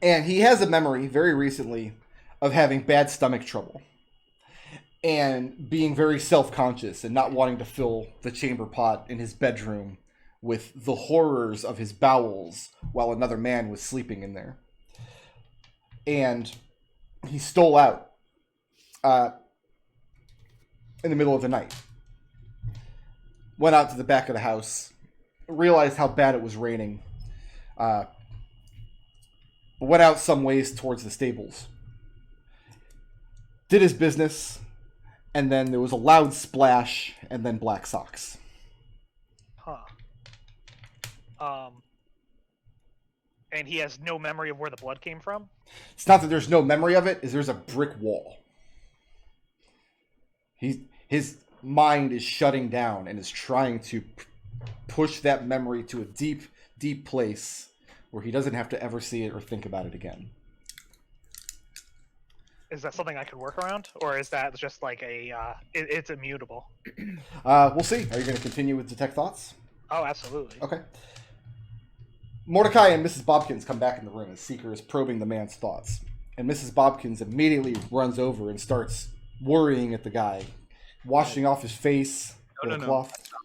And he has a memory very recently of having bad stomach trouble and being very self-conscious and not wanting to fill the chamber pot in his bedroom with the horrors of his bowels while another man was sleeping in there. And he stole out in the middle of the night. Went out to the back of the house, realized how bad it was raining, went out some ways towards the stables, did his business, and then there was a loud splash, and then black socks. Huh. And he has no memory of where the blood came from? It's not that there's no memory of it, is there's a brick wall. His mind is shutting down and is trying to push that memory to a deep, deep place where he doesn't have to ever see it or think about it again. Is that something I could work around? Or is that just like it's immutable? We'll see. Are you going to continue with Detect Thoughts? Oh, absolutely. Okay. Mordecai and Mrs. Bobkins come back in the room as Seeker is probing the man's thoughts. And Mrs. Bobkins immediately runs over and starts worrying at the guy, washing off his face with a cloth. Stop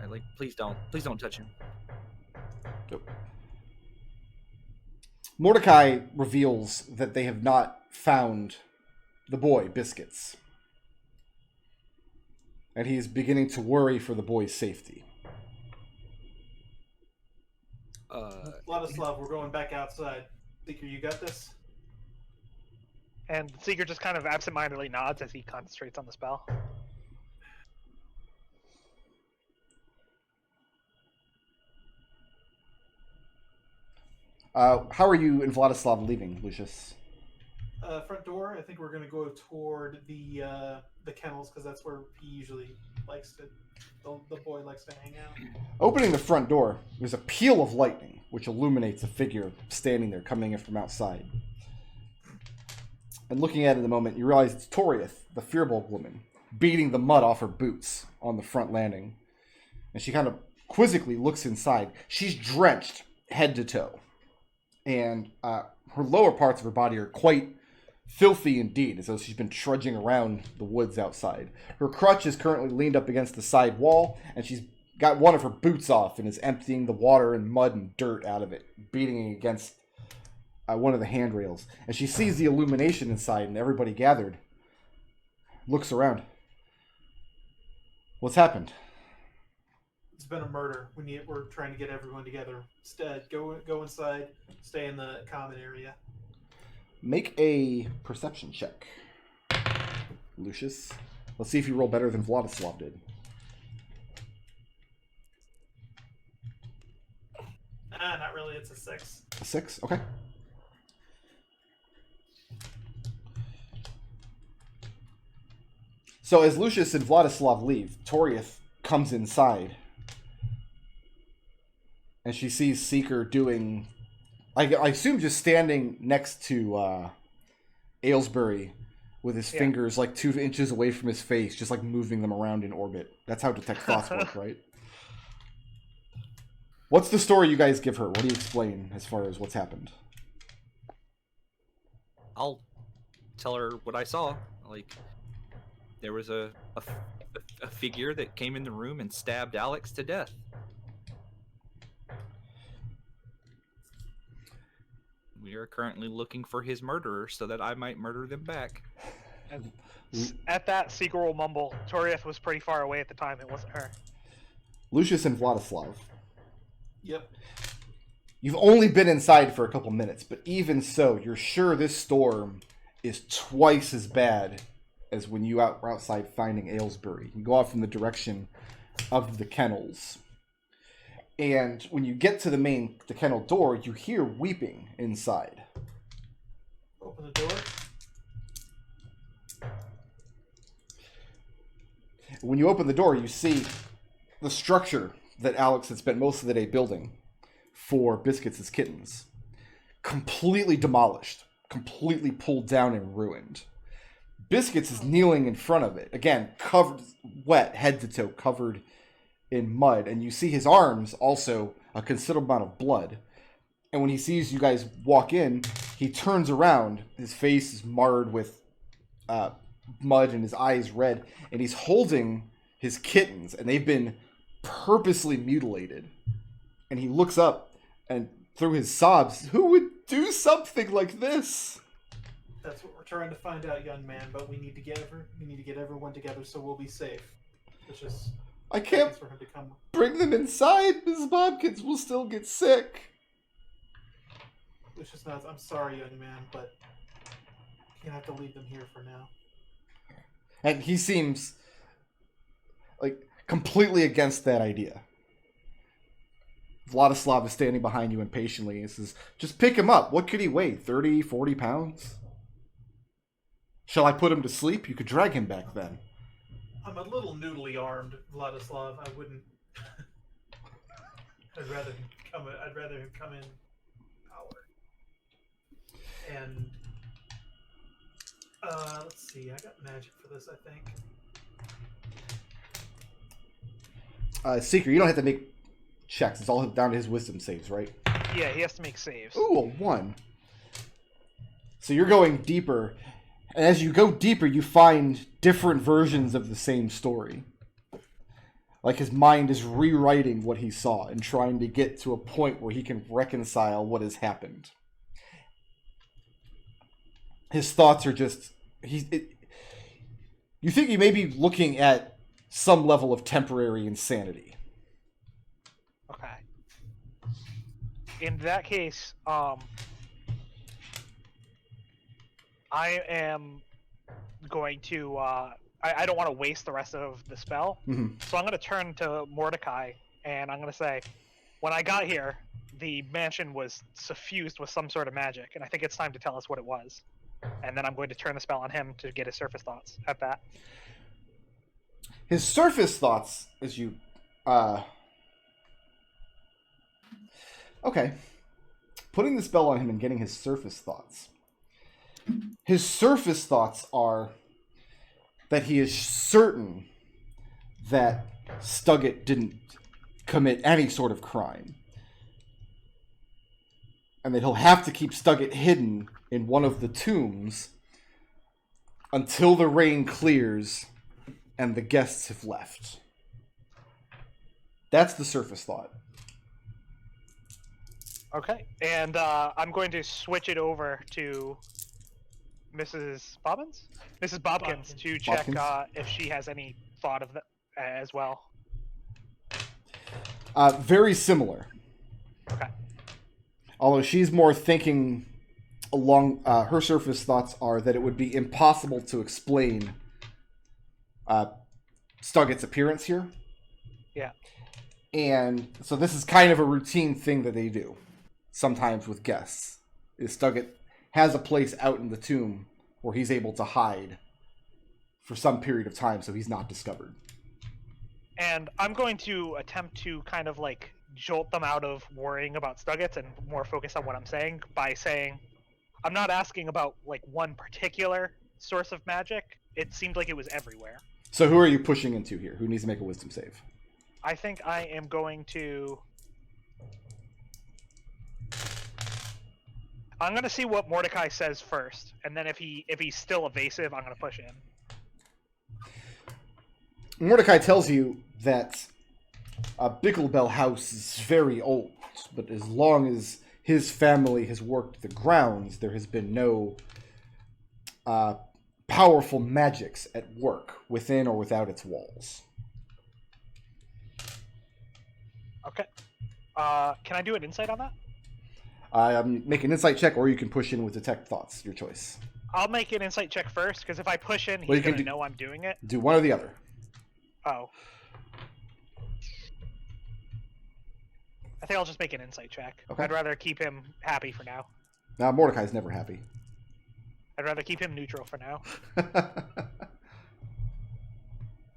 her. Please don't touch him. Yep. Mordecai reveals that they have not found the boy, Biscuits. And he is beginning to worry for the boy's safety. Vladislav, we're going back outside. Seeker, you got this? And Seeker just kind of absentmindedly nods as he concentrates on the spell. How are you and Vladislav leaving, Lucius? Front door. I think we're gonna go toward the kennels because that's where he usually likes to. The boy likes to hang out. Opening the front door, there's a peal of lightning, which illuminates a figure standing there, coming in from outside. And looking at it in the moment, you realize it's Toriath, the Firbolg woman, beating the mud off her boots on the front landing. And she kind of quizzically looks inside. She's drenched head to toe. And her lower parts of her body are quite filthy indeed, as though she's been trudging around the woods outside. Her crutch is currently leaned up against the side wall, and she's got one of her boots off and is emptying the water and mud and dirt out of it, beating it against one of the handrails. And she sees the illumination inside, and everybody gathered looks around. What's happened? It's been a murder. We're trying to get everyone together. Instead, go inside. Stay in the common area. Make a perception check, Lucius. Let's see if you roll better than Vladislav did. Not really. It's a 6. A 6? Okay. So as Lucius and Vladislav leave, Toriath comes inside. And she sees Seeker doing... I assume just standing next to Aylesbury with his fingers like 2 inches away from his face, just like moving them around in orbit. That's how detect thoughts work, right? What's the story you guys give her? What do you explain as far as what's happened? I'll tell her what I saw. Like, there was a figure that came in the room and stabbed Alex to death. We are currently looking for his murderer so that I might murder them back. And at that, Seeker will mumble, Toriath was pretty far away at the time, it wasn't her. Lucius and Vladislav. Yep. You've only been inside for a couple minutes, but even so, you're sure this storm is twice as bad as when you were outside finding Aylesbury. You go off in the direction of the kennels. And when you get to the kennel door, you hear weeping inside. Open the door. When you open the door, you see the structure that Alex had spent most of the day building for Biscuits' kittens. Completely demolished, completely pulled down and ruined. Biscuits is kneeling in front of it, again, covered, wet, head to toe, covered in mud, and you see his arms also a considerable amount of blood. And when he sees you guys walk in, he turns around. His face is marred with mud and his eyes red, and he's holding his kittens, and they've been purposely mutilated. And he looks up, and through his sobs, who would do something like this? That's what we're trying to find out, young man. But we need to get everyone together so we'll be safe. It's just I can't for him to come. bring them inside. Mrs. Bobkins will still get sick. It's just not. I'm sorry, young man, but you have to leave them here for now. And he seems like completely against that idea. Vladislav is standing behind you impatiently and says, just pick him up. What could he weigh? 30, 40 pounds? Shall I put him to sleep? You could drag him back then. I'm a little noodly armed, Vladislav. I wouldn't. I'd rather him come in power. And let's see. I got magic for this, I think. Seeker, you don't have to make checks. It's all down to his wisdom saves, right? Yeah, he has to make saves. Ooh, a 1. So you're going deeper. And as you go deeper, you find different versions of the same story. Like his mind is rewriting what he saw and trying to get to a point where he can reconcile what has happened. His thoughts are just... you think he may be looking at some level of temporary insanity. Okay. In that case, I am going to... I don't want to waste the rest of the spell, Mm-hmm. so I'm going to turn to Mordecai, and I'm going to say, when I got here, the mansion was suffused with some sort of magic, and I think it's time to tell us what it was. And then I'm going to turn the spell on him to get his surface thoughts at that. His surface thoughts, as you... Okay. Putting the spell on him and getting his surface thoughts. His surface thoughts are that he is certain that Stuggett didn't commit any sort of crime. And that he'll have to keep Stuggett hidden in one of the tombs until the rain clears and the guests have left. That's the surface thought. Okay, and I'm going to switch it over to Mrs. Bobbins? Mrs. Bobkins to check if she has any thought of that as well. Very similar. Okay. Although she's more thinking along... her surface thoughts are that it would be impossible to explain Stuggett's appearance here. Yeah. And so this is kind of a routine thing that they do sometimes with guests. Is Stuggett has a place out in the tomb where he's able to hide for some period of time so he's not discovered. And I'm going to attempt to kind of like jolt them out of worrying about Stuggett and more focus on what I'm saying by saying, I'm not asking about like one particular source of magic. It seemed like it was everywhere. So who are you pushing into here? Who needs to make a wisdom save? I think I am going to... I'm going to see what Mordecai says first, and then if he's still evasive, I'm going to push in. Mordecai tells you that Bicklebell House is very old, but as long as his family has worked the grounds, there has been no powerful magics at work within or without its walls. Okay. Can I do an insight on that? Make an insight check, or you can push in with detect thoughts. Your choice. I'll make an insight check first, because if I push in, he's going to know I'm doing it. Do one or the other. Oh. I think I'll just make an insight check. Okay. I'd rather keep him happy for now. Now, Mordecai's never happy. I'd rather keep him neutral for now.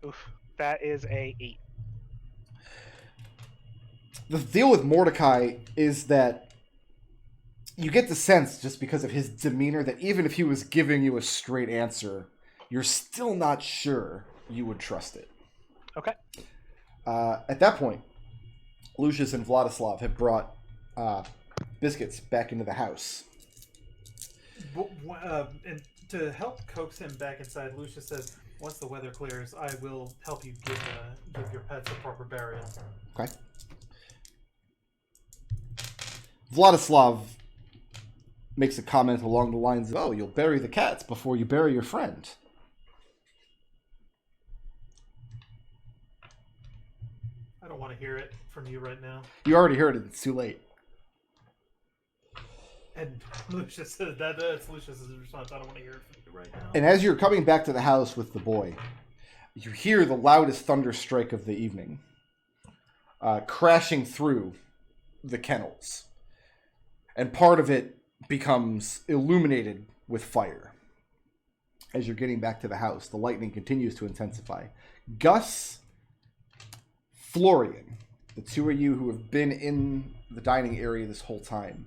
Oof. That is a 8. The deal with Mordecai is that you get the sense, just because of his demeanor, that even if he was giving you a straight answer, you're still not sure you would trust it. Okay. At that point, Lucius and Vladislav have brought Biscuits back into the house. And to help coax him back inside, Lucius says, once the weather clears, I will help you give your pets a proper burial. Okay. Vladislav makes a comment along the lines of, oh, you'll bury the cats before you bury your friend. I don't want to hear it from you right now. You already heard it. It's too late. And Lucius says that's Lucius's response. I don't want to hear it from you right now. And as you're coming back to the house with the boy, you hear the loudest thunder strike of the evening, crashing through the kennels. And part of it becomes illuminated with fire. As you're getting back to the house, the lightning continues to intensify. Gus, Florian, the two of you who have been in the dining area this whole time,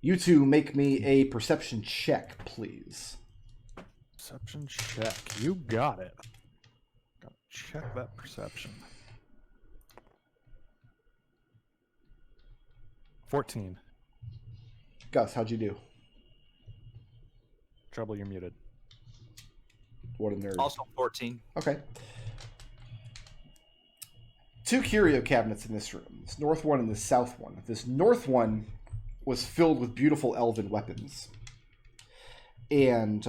you two make me a perception check, please. Perception check. You got it. Gotta check that perception. 14. Gus, how'd you do? Treble, you're muted. What a nerd. Also 14. Okay. 2 curio cabinets in this room. This north one and the south one. This north one was filled with beautiful elven weapons. And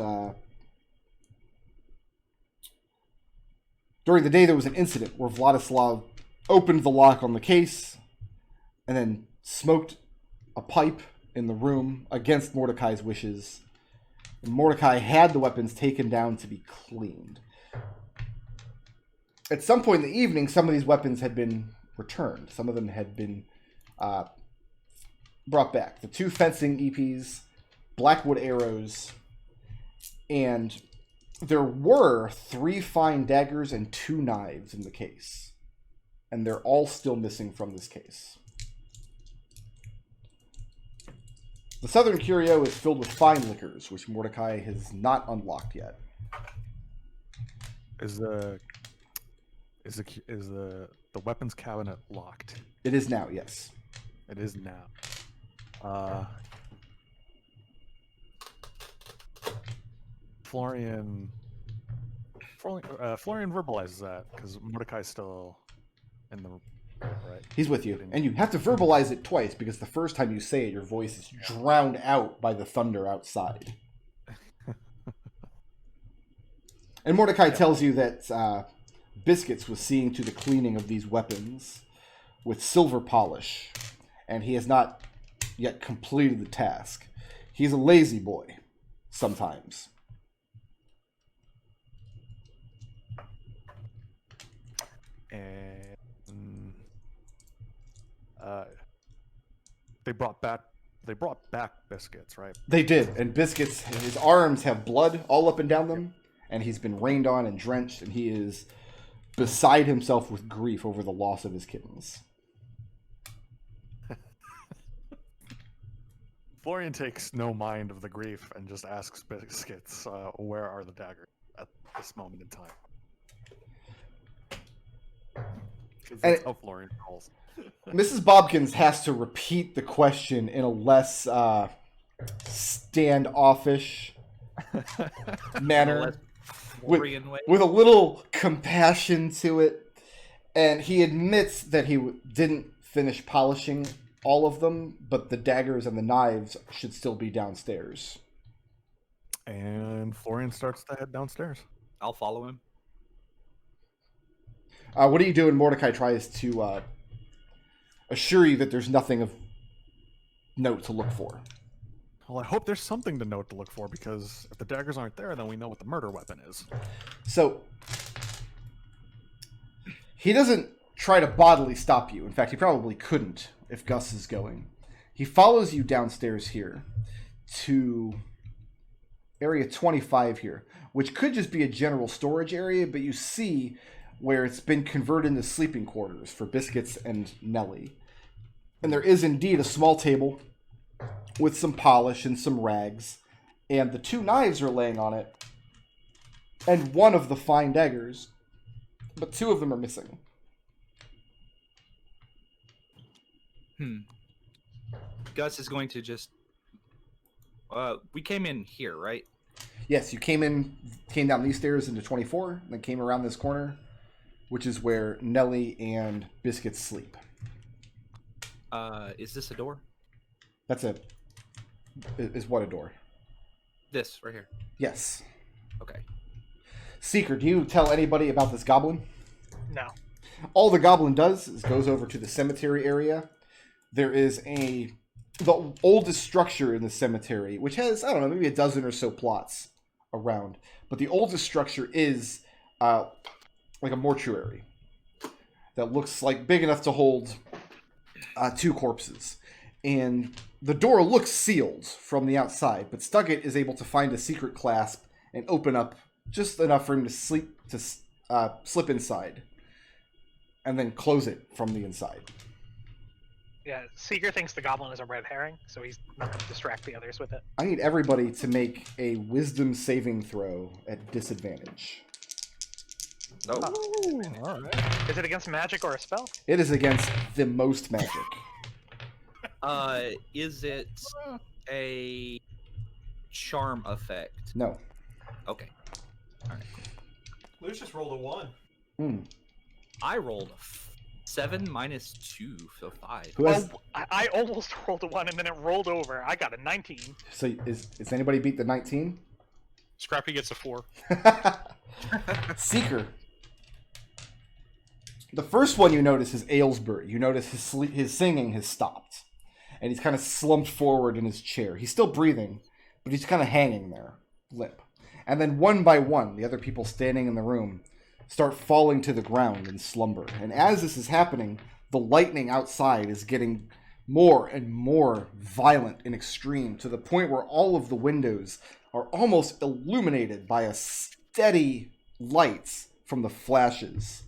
during the day there was an incident where Vladislav opened the lock on the case and then smoked a pipe in the room against Mordecai's wishes. And Mordecai had the weapons taken down to be cleaned. At some point in the evening, some of these weapons had been returned. Some of them had been brought back. The 2 fencing EPs, blackwood arrows, and there were 3 fine daggers and 2 knives in the case. And they're all still missing from this case. The Southern Curio is filled with fine liquors, which Mordecai has not unlocked yet. Is the weapons cabinet locked? It is now, yes. It is now. Florian verbalizes that because Mordecai's still in the right. He's with you, and you have to verbalize it twice because the first time you say it, your voice is drowned out by the thunder outside. And Mordecai tells you that Biscuits was seeing to the cleaning of these weapons with silver polish, and he has not yet completed the task. He's a lazy boy, sometimes. And they brought back Biscuits, right? They did, and Biscuits, his arms have blood all up and down them, and he's been rained on and drenched, and he is beside himself with grief over the loss of his kittens. Florian takes no mind of the grief and just asks Biscuits, where are the daggers at this moment in time? Because that's how Florian calls. Mrs. Bobkins has to repeat the question in a less standoffish manner, Florian way. with a little compassion to it. And he admits that he didn't finish polishing all of them, but the daggers and the knives should still be downstairs. And Florian starts to head downstairs. I'll follow him. What are you doing? Mordecai tries to assure you that there's nothing of note to look for. Well, I hope there's something to note to look for, because if the daggers aren't there, then we know what the murder weapon is. So, he doesn't try to bodily stop you. In fact, he probably couldn't if Gus is going. He follows you downstairs here to area 25 here, which could just be a general storage area, but you see where it's been converted into sleeping quarters for Biscuits and Nellie. And there is indeed a small table with some polish and some rags, and the 2 knives are laying on it, and 1 of the fine daggers, but 2 of them are missing. Gus is going to just... we came in here, right? Yes, you came down these stairs into 24, then came around this corner, which is where Nellie and Biscuits sleep. Is this a door? Is what a door? This, right here. Yes. Okay. Seeker, do you tell anybody about this goblin? No. All the goblin does is goes over to the cemetery area. There is the oldest structure in the cemetery, which has, I don't know, maybe a dozen or so plots around. But the oldest structure is like a mortuary that looks like big enough to hold 2 corpses. And the door looks sealed from the outside, but Stuggett is able to find a secret clasp and open up just enough for him to slip inside, and then close it from the inside. Yeah, Seeker thinks the goblin is a red herring, so he's not going to distract the others with it. I need everybody to make a wisdom saving throw at disadvantage. Oh. All right. Is it against magic or a spell? It is against the most magic. Is it a charm effect? No. Okay. All right. Lucius rolled a 1. I rolled 7 minus 2, so 5. Who has? I almost rolled a 1 and then it rolled over. I got a 19. So is anybody beat the 19? Scrappy gets a 4. Seeker. The first one you notice is Aylesbury. You notice his singing has stopped. And he's kind of slumped forward in his chair. He's still breathing, but he's kind of hanging there, limp. And then one by one, the other people standing in the room start falling to the ground in slumber. And as this is happening, the lightning outside is getting more and more violent and extreme, to the point where all of the windows are almost illuminated by a steady lights from the flashes.